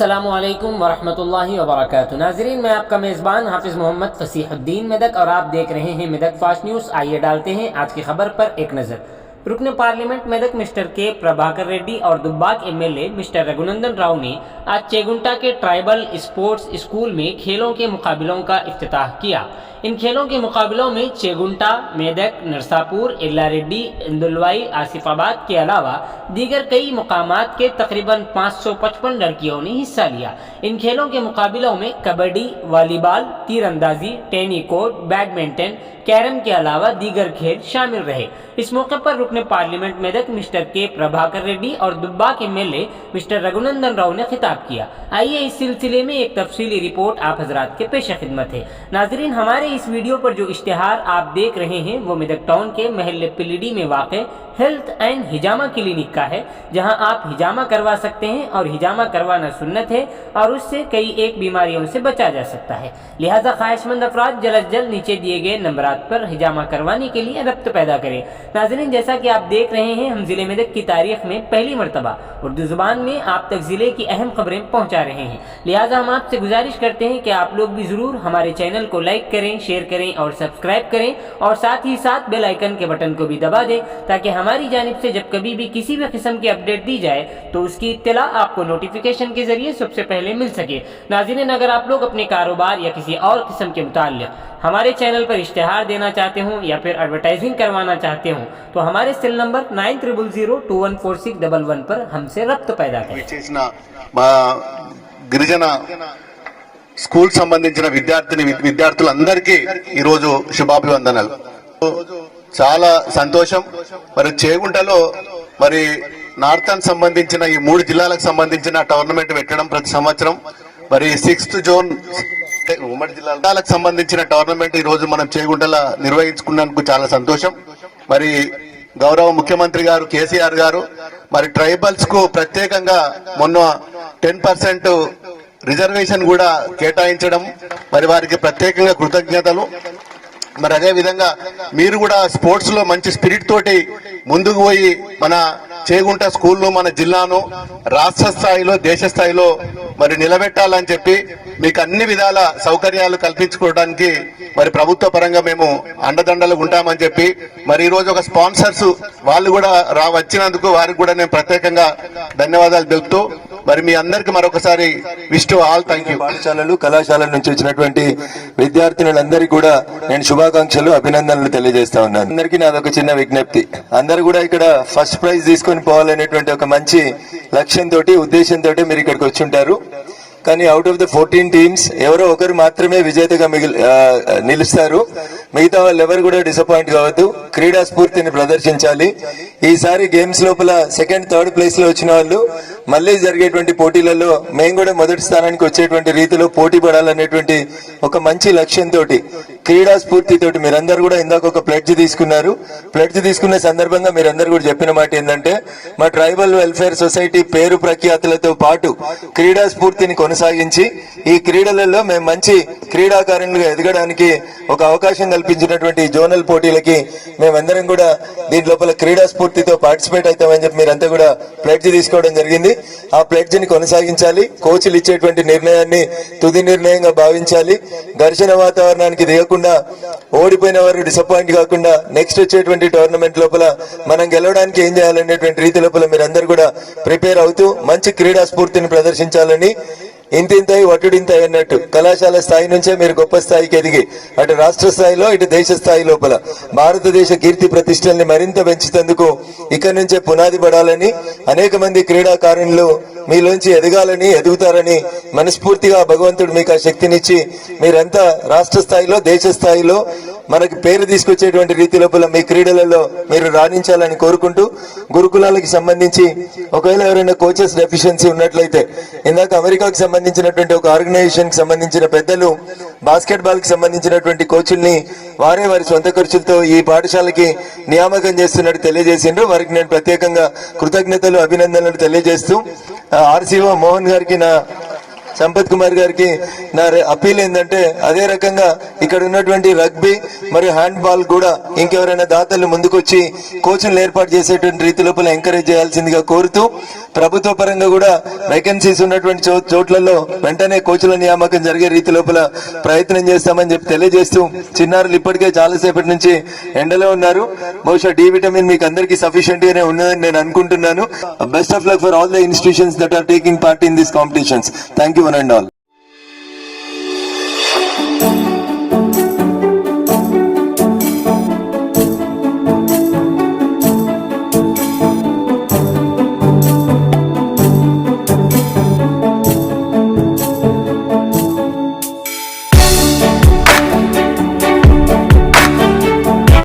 अस्सलामुअलैकुम वरहमतुल्लाहि वबरकातुहू। नाज़रीन, मैं आपका मेज़बान हाफिज़ मोहम्मद फसीहुद्दीन मेदक और आप देख रहे हैं मेदक फास्ट न्यूज़। आइए डालते हैं आज की खबर पर एक नज़र। रुकन पार्लियामेंट मेदक मिस्टर के प्रभाकर रेड्डी और दुब्बाक एमएलए मिस्टर रघुनंदन राव ने आज चेगुंटा के ट्राइबल स्पोर्ट्स स्कूल में खेलों के मुकाबलों का इफ्तिताह किया। इन खेलों के मुकाबलों में चेगुंटा, मेदक, नरसापुर, एल्लारेड्डी, इंदुलवाई, आसिफाबाद के अलावा दीगर कई मुकामात के तकरीबन 555 लड़कियों ने हिस्सा लिया। इन खेलों के मुकाबलों में कबड्डी, वॉलीबॉल, तीरंदाजी, टेनिस कोर्ट, बैडमिंटन, कैरम के अलावा दीगर खेल शामिल रहे। इस मौके पर रुकन पार्लियामेंट मेदक मिस्टर के प्रभाकर रेड्डी और दुब्बाक एमएलए मिस्टर रघुनंदन राव ने खिताब किया। आइए इस सिलसिले में एक तफसीली रिपोर्ट आप हजरात के पेश खिदमत है। नाजरीन, हमारे इस वीडियो पर जो इश्तिहार आप देख रहे हैं वो मेदक टाउन के महल्ले पिलीडी में वाक़ हेल्थ एंड हिजामा क्लिनिक का है, जहां आप हिजामा करवा सकते हैं और हिजामा करवाना सुन्नत है और उससे कई एक बीमारियों से बचा जा सकता है। लिहाजा ख्वाहिशमंद अफराद जल्द जल्द नीचे दिए गए नंबरात पर हिजामा करवाने के लिए रब्त पैदा करें। नाज़रीन, जैसा कि आप देख रहे हैं, हम ज़िले मेदक की तारीख में पहली मरतबा उर्दू ज़ुबान में आप तक ज़िले की अहम खबरें पहुँचा रहे हैं। लिहाजा हम आपसे गुजारिश करते हैं कि आप लोग भी ज़रूर हमारे चैनल को लाइक करें, शेयर करें और सब्सक्राइब करें और साथ ही साथ बेल आइकन के बटन को भी दबा दें, ताकि हमारी जानिब से जब कभी भी किसी भी किस्म की अपडेट दी जाए तो उसकी इत्तला आपको नोटिफिकेशन के जरिए सबसे पहले मिल सके। नाज़रीन, अगर आप लोग अपने कारोबार या किसी और किस्म के मुताल्लिक़ हमारे चैनल पर इश्तिहार देना चाहते हों या फिर एडवर्टाइजिंग करवाना चाहते हों तो हमारे सेल नंबर 9000214611 पर हमसे रब्त पैदा करें। గిరిజన స్కూల్ సంబంధించిన విద్యార్థులందరికీ ఈరోజు శుభాభివందనాలు. చాలా సంతోషం. మరి చేగుంటలో మరి నార్థన్ సంబంధించిన ఈ 3 జిల్లాలకు సంబంధించిన టోర్నమెంట్ పెట్టడం ప్రతి సంవత్సరం. మరి 6th జూన్ ఉమ్మడి జిల్లాలకు సంబంధించిన టోర్నమెంట్ ఈ రోజు మనం చేగుంటలో నిర్వహించుకున్నందుకు చాలా సంతోషం. మరి గౌరవ ముఖ్యమంత్రి గారు కేసీఆర్ గారు మరి ట్రైబల్స్ కు ప్రత్యేకంగా మొన్న 10% రిజర్వేషన్ కూడా కేటాయించడం, మరి వారికి ప్రత్యేకంగా కృతజ్ఞతలు. మరి అదే విధంగా మీరు కూడా స్పోర్ట్స్ లో మంచి స్పిరిట్ తోటి ముందుకు పోయి మన చేగుంట స్కూల్ను, మన జిల్లాను రాష్ట్ర స్థాయిలో, దేశ స్థాయిలో మరి నిలబెట్టాలని చెప్పి మీకు అన్ని విధాల సౌకర్యాలు కల్పించుకోవడానికి మరి ప్రభుత్వ పరంగా మేము అండదండలు ఉంటామని చెప్పి మరి ఈ రోజు ఒక స్పాన్సర్స్ వాళ్ళు కూడా వచ్చినందుకు వారికి కూడా నేను ప్రత్యేకంగా ధన్యవాదాలు తెలుపుతూ మరి మీ అందరికి మరొకసారి wish to all thank you. పాఠశాలలు, కళాశాలల నుంచి వచ్చినటువంటి విద్యార్థినులందరికీ కూడా నేను శుభాకాంక్షలు, అభినందనలు తెలియజేస్తా ఉన్నాను. అందరికీ నాదొక చిన్న విజ్ఞప్తి, అందరూ కూడా ఇక్కడ ఫస్ట్ ప్రైజ్ తీసుకొని పోవాలనేటువంటి ఒక మంచి లక్ష్యంతో, ఉద్దేశంతో మీరు ఇక్కడికి వచ్చి ఉంటారు. కానీ అవుట్ ఆఫ్ ద 14 టీమ్స్ ఎవరో ఒకరు మాత్రమే విజేతగా నిలుస్తారు. మిగతా వాళ్ళు ఎవరు కూడా డిసప్పాయింట్ కావద్దు. క్రీడా స్ఫూర్తిని ప్రదర్శించాలి. ఈసారి గేమ్స్ లోపల 2nd, 3rd ప్లేస్ లో వచ్చిన వాళ్ళు మళ్ళీ జరిగేటువంటి పోటీలలో మేము కూడా మొదటి స్థానానికి వచ్చేటువంటి రీతిలో పోటీ పడాలనేటువంటి ఒక మంచి లక్ష్యంతో, క్రీడా స్ఫూర్తితోటి మీరందరూ కూడా ఇందాక ఒక ప్లెడ్జ్ తీసుకున్నారు. ప్లెడ్జ్ తీసుకున్న సందర్భంగా మీరందరూ కూడా చెప్పిన మాట ఏంటంటే, మా ట్రైబల్ వెల్ఫేర్ సొసైటీ పేరు ప్రఖ్యాతులతో పాటు క్రీడా స్ఫూర్తిని కొనసాగించి ఈ క్రీడలలో మేము మంచి క్రీడాకారులుగా ఎదగడానికి ఒక అవకాశం కల్పించినటువంటి జోనల్ పోటీలకి మేమందరం కూడా దీని లోపల క్రీడా స్ఫూర్తితో పార్టిసిపేట్ అవుతామని చెప్పి మీరంతా కూడా ప్లెడ్జ్ తీసుకోవడం జరిగింది. ఆ ప్లెడ్జ్ ని కొనసాగించాలి. కోచ్లు ఇచ్చేటువంటి నిర్ణయాన్ని తుది నిర్ణయంగా భావించాలి. ఘర్షణ వాతావరణానికి దిగకుండా, ఓడిపోయిన వారు డిసప్పాయింట్ కాకుండా నెక్స్ట్ వచ్చేటువంటి టోర్నమెంట్ లోపల మనం గెలవడానికి ఏం చేయాలనేటువంటి రీతి లోపల మీరందరూ కూడా ప్రిపేర్ అవుతూ మంచి క్రీడా స్ఫూర్తిని ప్రదర్శించాలని, ఇంతింతాయి వటుడింతాయి అన్నట్టు కళాశాల స్థాయి నుంచే మీరు గొప్ప స్థాయికి ఎదిగి అటు రాష్ట్ర స్థాయిలో ఇటు దేశ స్థాయి లోపల భారతదేశ కీర్తి ప్రతిష్టల్ని మరింత పెంచేందుకు ఇక్కడి నుంచే పునాది పడాలని, అనేక మంది క్రీడాకారులు మీలోంచి ఎదగాలని, ఎదుగుతారని మనస్ఫూర్తిగా భగవంతుడు మీకు ఆ శక్తినిచ్చి మీరంతా రాష్ట్ర స్థాయిలో, దేశ స్థాయిలో మనకి పేరు తీసుకొచ్చేటువంటి రీతి లోపల మీ క్రీడలలో మీరు రాణించాలని కోరుకుంటూ, గురుకులాలకు సంబంధించి ఒకవేళ ఎవరైనా కోచెస్ డెఫిషియన్సీ ఉన్నట్లయితే ఇందాక అమెరికాకు సంబంధించినటువంటి ఒక ఆర్గనైజేషన్ కి సంబంధించిన పెద్దలు బాస్కెట్ బాల్ కి సంబంధించినటువంటి కోచుల్ని వారే వారి సొంత ఖర్చులతో ఈ పాఠశాలకి నియామకం చేస్తున్నట్టు తెలియజేసిండ్రు. వారికి నేను ప్రత్యేకంగా కృతజ్ఞతలు, అభినందనలు తెలియజేస్తూ ఆర్సీఓ మోహన్ గారికి, నా సంపత్ కుమార్ గారికి నా అప్పీల్ ఏంటంటే, అదే రకంగా ఇక్కడ ఉన్నటువంటి రగ్బీ మరియు హ్యాండ్ బాల్ కూడా ఇంకెవరైనా దాతలు ముందుకొచ్చి కోచ్లు ఏర్పాటు చేసేటువంటి రీతి లోపల ఎంకరేజ్ చేయాల్సిందిగా కోరుతూ, ప్రభుత్వ పరంగా కూడా వేకెన్సీస్ ఉన్నటువంటి చోట్లలో వెంటనే కోచ్ల నియామకం జరిగే రీతి లోపల ప్రయత్నం చేస్తామని చెప్పి తెలియజేస్తూ చిన్నారులు ఇప్పటికే చాలాసేపటి నుంచి ఎండలో ఉన్నారు. బహుశా డి విటమిన్ మీకు అందరికీ సఫిషియెంట్ గానే ఉన్నదని నేను అనుకుంటున్నాను. Best of luck for all the institutions that are taking part in this competitions. Thank you one and all.